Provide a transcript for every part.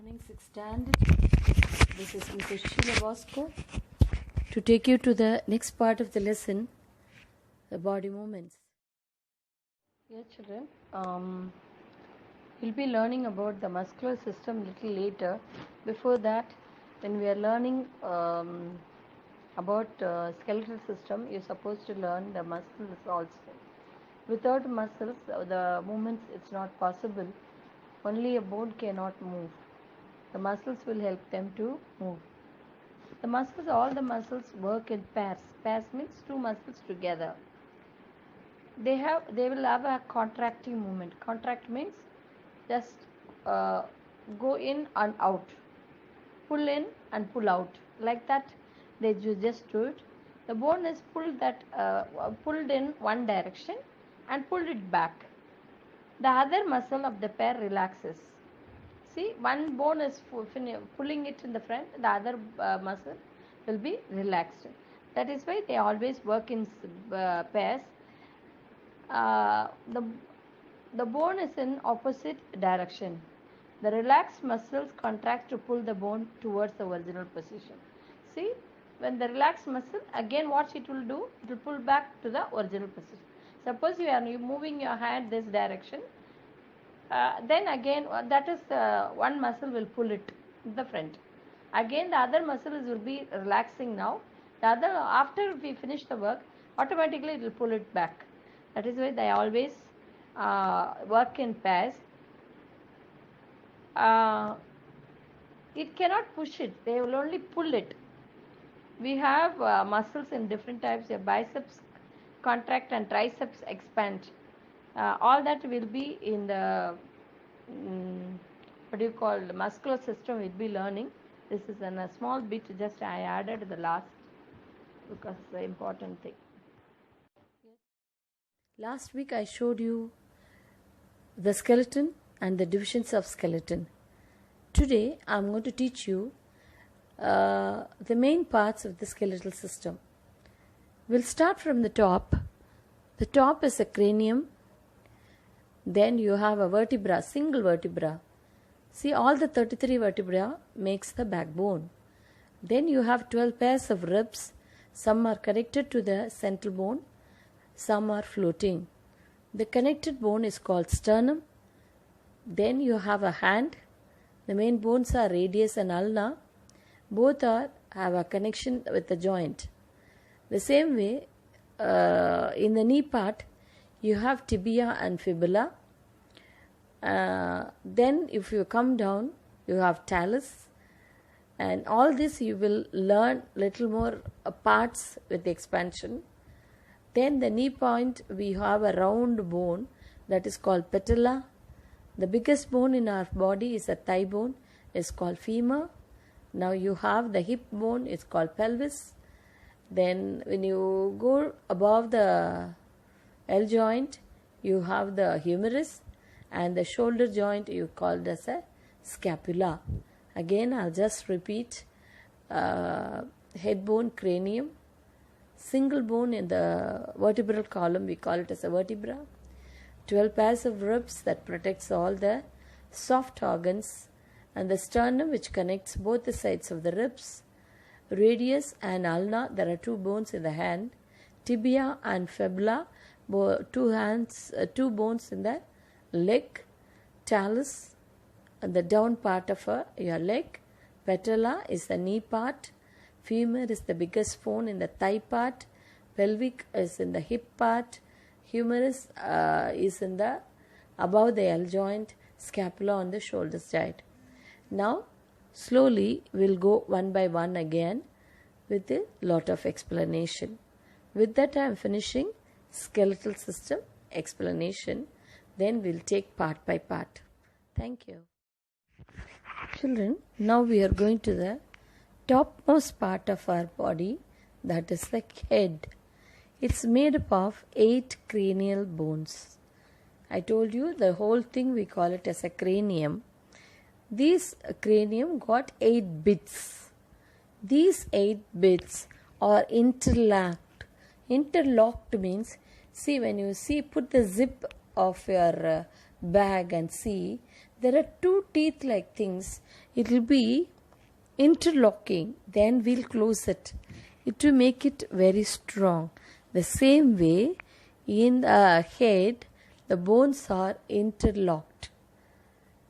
Morning 6th standard. This is Mrs. SHEELA Bosco to take you to the next part of the lesson, the body movements. Here children, we'll be learning about the muscular system little later. Before that, when we are learning about skeletal system, you're supposed to learn the muscles also. Without muscles, the movements, it's not possible. Only a bone cannot move. The muscles will help them to move. The muscles, all the muscles work in pairs. Pairs means two muscles together. They will have a contracting movement. Contract means just go in and out, pull in and pull out. Like that, they just do it. The bone is pulled in one direction and pulled it back. The other muscle of the pair relaxes. See, one bone is pulling it in the front, the other muscle will be relaxed. That is why they always work in pairs. The bone is in opposite direction. The relaxed muscles contract to pull the bone towards the original position. See, when the relaxed muscle, again what it will do, it will pull back to the original position. Suppose you are moving your hand this direction, then again that is one muscle will pull it in the front. Again the other muscles will be relaxing now. The other, after we finish the work, automatically it will pull it back. That is why they always work in pairs. It cannot push it, they will only pull it. We have muscles in different types. Your biceps contract and triceps expand. All that will be in the muscular system we'll be learning. This is a small bit, just I added the last because it's the important thing. Last week I showed you the skeleton and the divisions of skeleton. Today I'm going to teach you the main parts of the skeletal system. We'll start from the top. The top is a cranium. Then you have a vertebra, single vertebra. See, all the 33 vertebra makes the backbone. Then you have 12 pairs of ribs. Some are connected to the central bone, some are floating. The connected bone is called sternum. Then you have a hand. The main bones are radius and ulna. Both have a connection with the joint. The same way, in the knee part, you have tibia and fibula. Then if you come down, you have talus. And all this you will learn little more parts with the expansion. Then the knee point, we have a round bone that is called patella. The biggest bone in our body is a thigh bone, is called femur. Now you have the hip bone, it's called pelvis. Then when you go above the L joint, you have the humerus, and the shoulder joint you call as a scapula. Again I'll just repeat, head bone, cranium, single bone in the vertebral column, we call it as a vertebra, 12 pairs of ribs that protects all the soft organs, and the sternum which connects both the sides of the ribs, radius and ulna, there are two bones in the hand, tibia and fibula, two bones in the leg, talus, and the down part of your leg, patella is the knee part, femur is the biggest bone in the thigh part, pelvic is in the hip part, humerus is in the above the L joint, scapula on the shoulder side. Now slowly we'll go one by one again with a lot of explanation. With that I am finishing skeletal system explanation. Then we'll take part by part. Thank you. Children, now we are going to the topmost part of our body, that is the head. It's made up of 8 cranial bones. I told you the whole thing we call it as a cranium. This cranium got 8 bits. These 8 bits are interlocked. Interlocked means, see, when you see, put the zip of your bag and see, there are two teeth like things. It will be interlocking, then we'll close it. It will make it very strong. The same way, in the head, the bones are interlocked.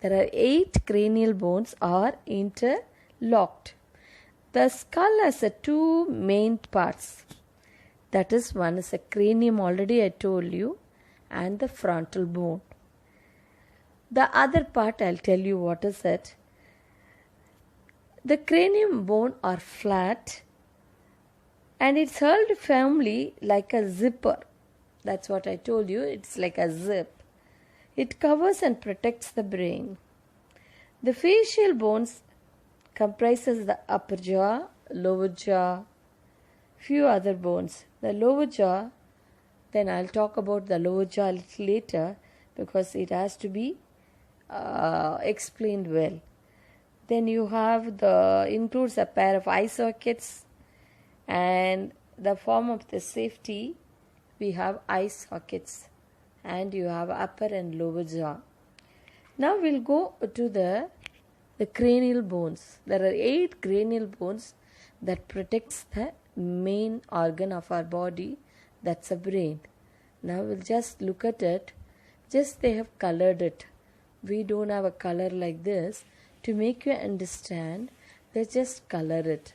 There are 8 cranial bones are interlocked. The skull has 2 main parts. That is, one is a cranium, already I told you, and the frontal bone. The other part, I'll tell you what is it. The cranium bone are flat and it's held firmly like a zipper. That's what I told you, it's like a zip. It covers and protects the brain. The facial bones comprises the upper jaw, lower jaw, few other bones. The lower jaw, then I'll talk about the lower jaw a little later because it has to be explained well. Then you have includes a pair of eye sockets, and the form of the safety, we have eye sockets, and you have upper and lower jaw. Now we'll go to the cranial bones. There are 8 cranial bones that protects the main organ of our body, that's the brain. Now we'll just look at it. Just they have colored it. We don't have a color like this. To make you understand, they just color it.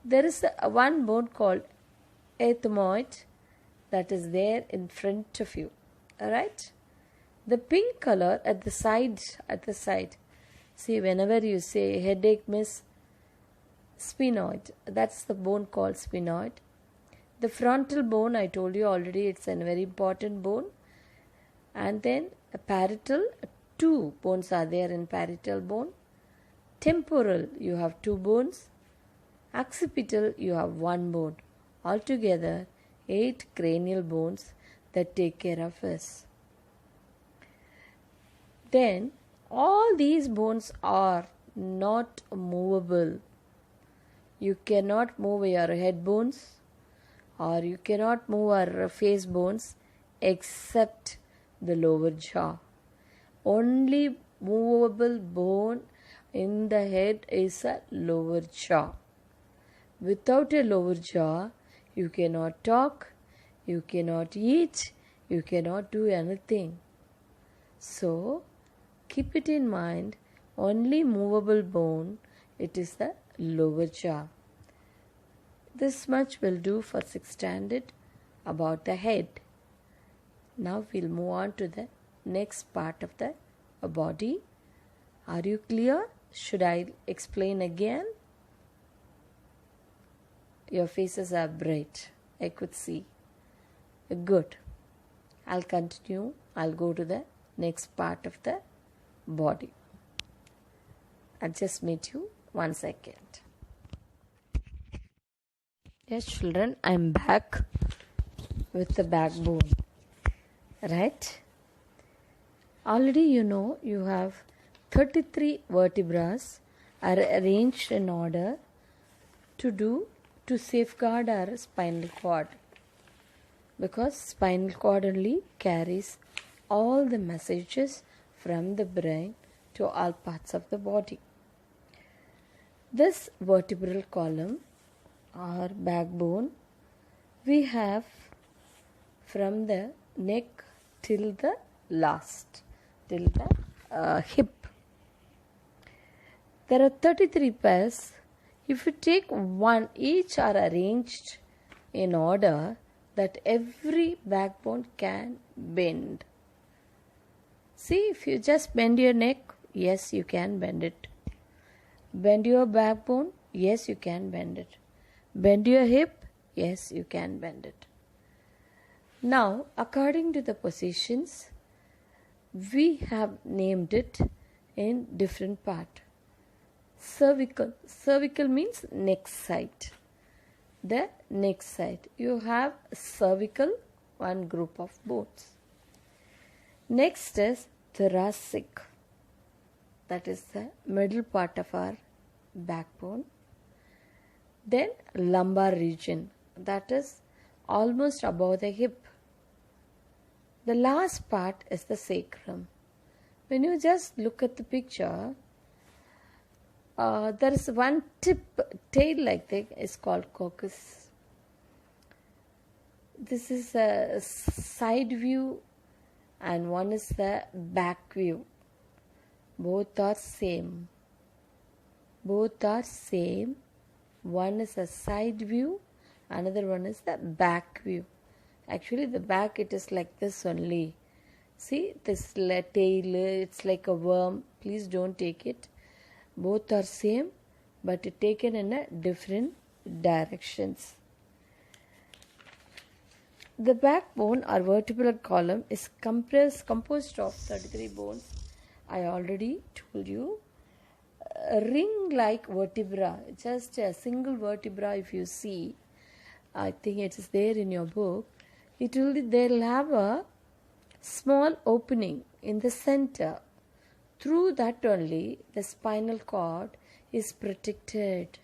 There is one bone called ethmoid that is there in front of you. Alright? The pink color at the side. See, whenever you say headache, miss, sphenoid. That's the bone called sphenoid. The frontal bone, I told you already, it's a very important bone. And then a parietal, 2 bones are there in parietal bone. Temporal, you have 2 bones. Occipital, you have 1 bone. Altogether, 8 cranial bones that take care of us. Then, all these bones are not movable. You cannot move your head bones or you cannot move our face bones except the lower jaw. Only movable bone in the head is a lower jaw. Without a lower jaw, you cannot talk, you cannot eat, you cannot do anything. So, keep it in mind, only movable bone, it is the lower jaw. This much will do for 6th standard about the head. Now we'll move on to the next part of the body. Are you clear? Should I explain again? Your faces are bright. I could see. Good. I'll continue. I'll go to the next part of the body. I'll just meet you 1 second. Yes, children, I'm back with the backbone. Right? Already you know you have 33 vertebrae are arranged in order to safeguard our spinal cord, because spinal cord only carries all the messages from the brain to all parts of the body. This vertebral column or backbone we have from the neck till the hip. There are 33 pairs. If you take one, each are arranged in order that every backbone can bend. See, if you just bend your neck, yes, you can bend it. Bend your backbone, yes, you can bend it. Bend your hip, yes, you can bend it. Now, according to the positions, we have named it in different part. Cervical. Cervical means neck side. The neck side. You have cervical, one group of bones. Next is thoracic. That is the middle part of our backbone. Then lumbar region. That is almost above the hip. The last part is the sacrum. When you just look at the picture, there is one tail like that is called coccus. This is a side view and one is the back view. Both are same. Both are same. One is a side view, another one is the back view. Actually the back it is like this only. See this tail, it's like a worm. Please don't take it. Both are same but taken in a different directions. The backbone or vertebral column is composed of 33 bones. I already told you. A ring-like vertebra, just a single vertebra if you see, I think it is there in your book, they'll have a small opening in the center. Through that only the spinal cord is protected.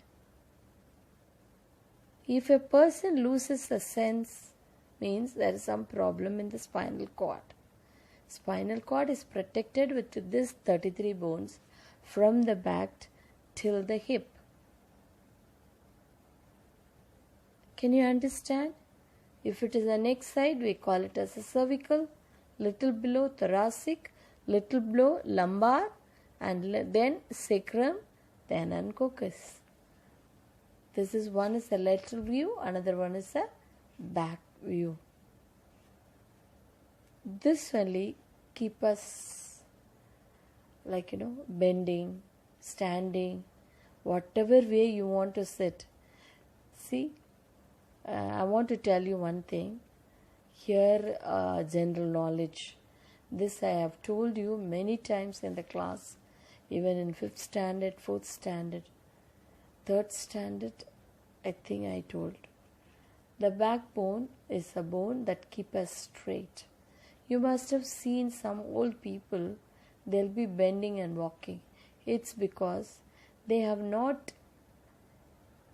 If a person loses the sense, means there is some problem in the spinal cord. Spinal cord is protected with this 33 bones from the back till the hip. Can you understand? If it is the neck side, we call it as a cervical, little below thoracic, little below lumbar, and then sacrum, then coccus. This is one is a lateral view, another one is a back view. This only keep us bending, standing, whatever way you want to sit. See, I want to tell you one thing. Here, general knowledge. This I have told you many times in the class, even in 5th standard, 4th standard, 3rd standard, I think I told. The backbone is a bone that keeps us straight. You must have seen some old people, they'll be bending and walking. It's because they have not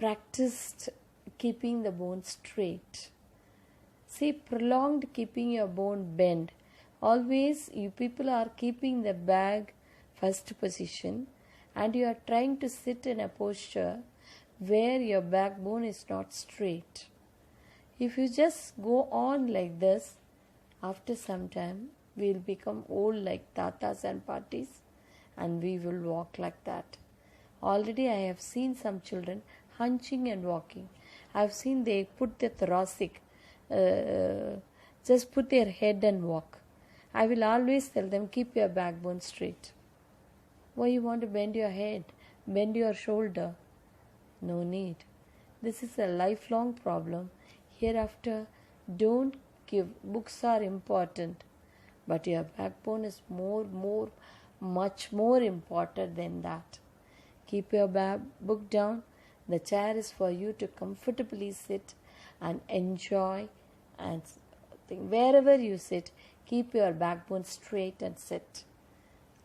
practiced keeping the bone straight. See, prolonged keeping your bone bent. Always you people are keeping the bag first position and you are trying to sit in a posture where your backbone is not straight. If you just go on like this, after some time we will become old like tatas and patis and we will walk like that. Already I have seen some children hunching and walking. I have seen they put their thoracic, just put their head and walk. I will always tell them, keep your backbone straight. Why you want to bend your head, bend your shoulder? No need. This is a lifelong problem. Hereafter, don't give. Books are important, but your backbone is much more important than that. Keep your book down. The chair is for you to comfortably sit and enjoy and think. Wherever you sit, keep your backbone straight and sit.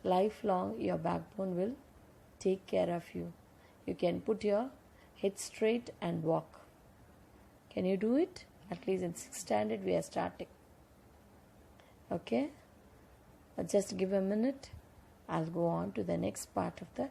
Lifelong, your backbone will take care of you. You can put your head straight and walk. Can you do it? At least in 6th standard we are starting. Okay? Just give a minute. I'll go on to the next part of the